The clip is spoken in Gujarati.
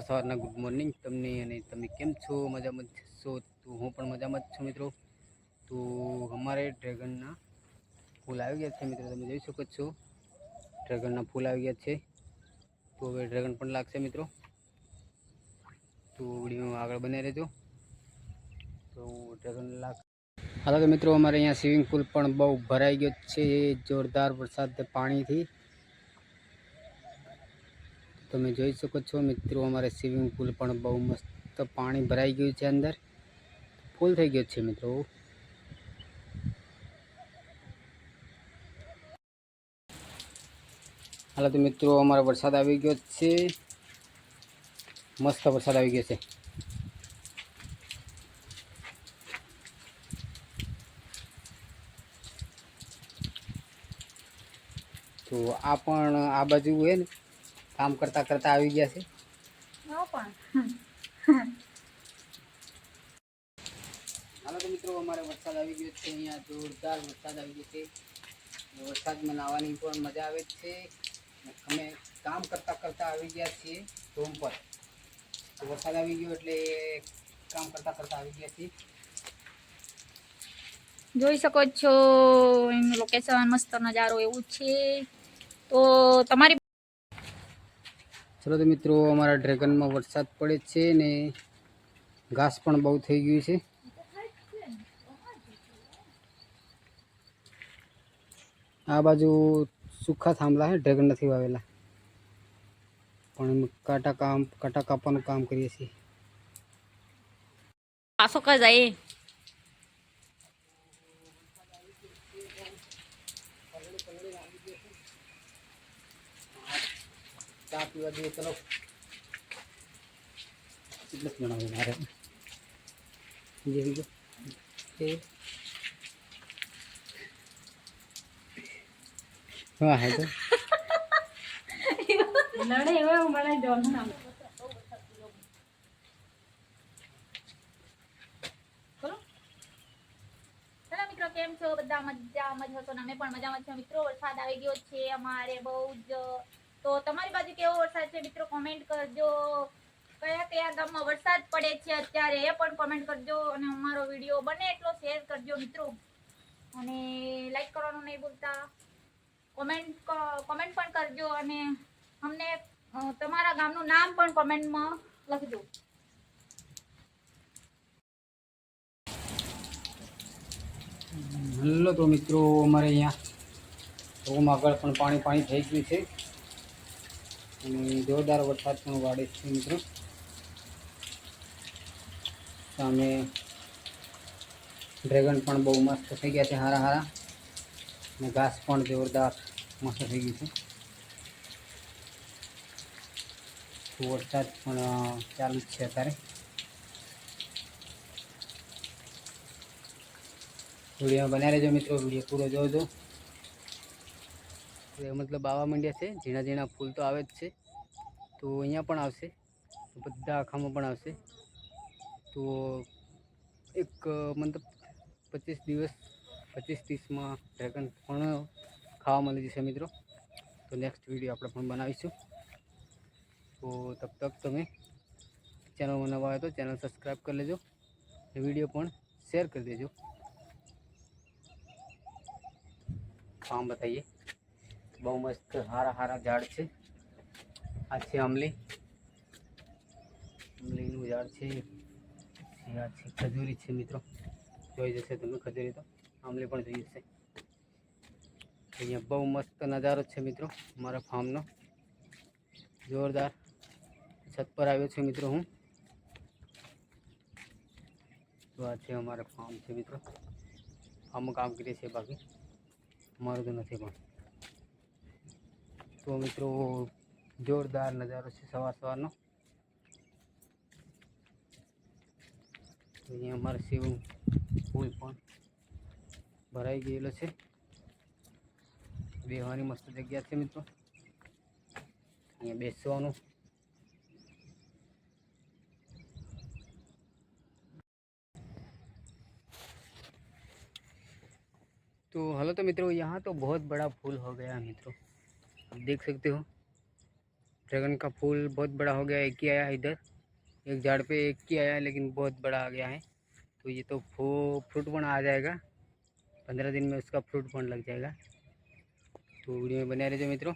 સવારના ગુડ મોર્નિંગ તમને અને તમે કેમ છો? મજામાં છો? તો હું પણ મજામાં જ છું મિત્રો. તો અમારે ડ્રેગનના ફૂલ આવી ગયા છે મિત્રો, તમે જોઈ શકો છો. ડ્રેગનના ફૂલ આવી ગયા છે, તો હવે ડ્રેગન પણ લાગશે મિત્રો. તો વિડીયો આગળ બને રહેજો. તો ડ્રેગન લાગશે. હાલો તો મિત્રો, અમારે અહીંયા સ્વિમિંગ પુલ પણ બહુ ભરાઈ ગયો છે જોરદાર વરસાદ પાણીથી. તમે જોઈ શકો છો મિત્રો, અમારે સ્વિમિંગ પુલ પણ બહુ મસ્ત પાણી ભરાઈ ગયું છે, અંદર ફૂલ થઈ ગયો છે મિત્રો. હાલો તો મિત્રો, અમારો વરસાદ આવી ગયો છે, મસ્ત વરસાદ આવી ગયો છે. તો આ પણ આ બાજુ હે ને કામ કરતા કરતા આવી ગયા છે. હાલો તો મિત્રો, અમારે વરસાદ આવી ગયો છે, અહીંયા જોરદાર વરસાદ આવી ગયો છે. વરસાદમાં નાહવાની પણ મજા આવે છે. અમે કામ કરતા કરતા આવી ગયા છીએ રૂમ પર. તો વરસાદ આવી ગયો એટલે કામ કરતા કરતા આવી ગયા છીએ. જોઈ શકો છો એનું લોકેશન મસ્ત નજારો એવું છે. તો તમારી ચલો તો મિત્રો, અમારા ડ્રેગનમાં વરસાદ પડે છે ને ઘાસ પણ બહુ થઈ ગયું છે. આ બાજુ સુખા થાંભલા છે, ડ્રેગન નથી વાવેલા, પણ અમે કાંટા કાપવાનું કામ કરીએ છીએ. પાછો કઈ જાય ચા પીવા દઈએ. ચલો કેટલું બનાવ્યું મારે જેવી ગયો હા હે તો લડે હવે હું બનાવી દઉં ના મિત્રો. કેમ છો બધા? મજામાં જ હશો ને? અમે પણ મજામાં છે મિત્રો. વરસાદ આવી ગયો છે અમારે બહુ જ. તો તમારી બાજુ કેવો વરસાદ છે મિત્રો? કોમેન્ટ કરજો. કયા કયા ગામમાં વરસાદ પડે છે અત્યારે એ પણ કોમેન્ટ કરજો, અને અમારો વિડીયો બને એટલો શેર કરજો મિત્રો, અને લાઈક કરવાનું નહીં ભૂલતા. કોમેન્ટ પણ કરજો, અને અમને તમારા ગામનું નામ પણ કોમેન્ટમાં લખજો. હલો તો મિત્રો, અમારે અહીંયા રૂમ આગળ પણ પાણી થઈ ગયું છે, અને જોરદાર વરસાદ પણ વાડે છે મિત્રો. સામે ડ્રેગન પણ બહુ મસ્ત થઈ ગયા છે, હારા હારા, અને ઘાસ પણ જોરદાર મસ્ત થઈ ગયું છે. તો વરસાદ પણ ચાલુ જ છે અત્યારે. વિડીયો બનાવી રહેજો મિત્રો, વિડીયો પૂરો જોજો. મતલબ આવવા માંડ્યા છે, ઝીણા ઝીણા ફૂલ તો આવે જ છે, તો અહીંયા પણ આવશે, બધા આખામાં પણ આવશે. તો એક મતલબ 25-30માં ડ્રેગન પણ ખાવા મળી જશે મિત્રો. તો નેક્સ્ટ વિડીયો આપણે પણ બનાવીશું. તો તબ તક તમે ચેનલમાં નવા આવે તો ચેનલ સબસ્ક્રાઈબ કરી લેજો, વિડીયો પણ શેર કરી દેજો. ફાર્મ बताइए, બહુ મસ્ત હારા હારા ઝાડ છે. આ છે આંબલીનું ઝાડ છે. આ છે ખજૂરી છે મિત્રો, જોઈ જશે તમે ખજૂરી, તો આંબલી પણ જોઈ જશે. અહીંયા બહુ મસ્ત નજારો છે મિત્રો મારા ફાર્મનો, જોરદાર. છત પર આવ્યો છું મિત્રો હું. તો આ છે અમારા ફાર્મ છે મિત્રો. ફાર્મમાં કામ કરીએ છીએ, બાકી અમારું તો નથી. પણ તો મિત્રો, જોરદાર નજારો છે સવારનો. અહીંયા અમારે સ્વિમિંગ પુલ પણ ભરાઈ ગયેલો છે. બેહવાની મસ્ત જગ્યા છે મિત્રો, અહીંયા બેસવાનું. तो हेलो तो मित्रों, यहाँ तो बहुत बड़ा फूल हो गया है मित्रों, आप देख सकते हो ड्रैगन का फूल बहुत बड़ा हो गया, एक ही आया इधर, एक झाड़ पे एक ही आया, लेकिन बहुत बड़ा आ गया है। तो ये तो फ्रूट बन आ जाएगा, 15 दिन में उसका फ्रूट बन लग जाएगा। तो वीडियो में बने रहिए मित्रों।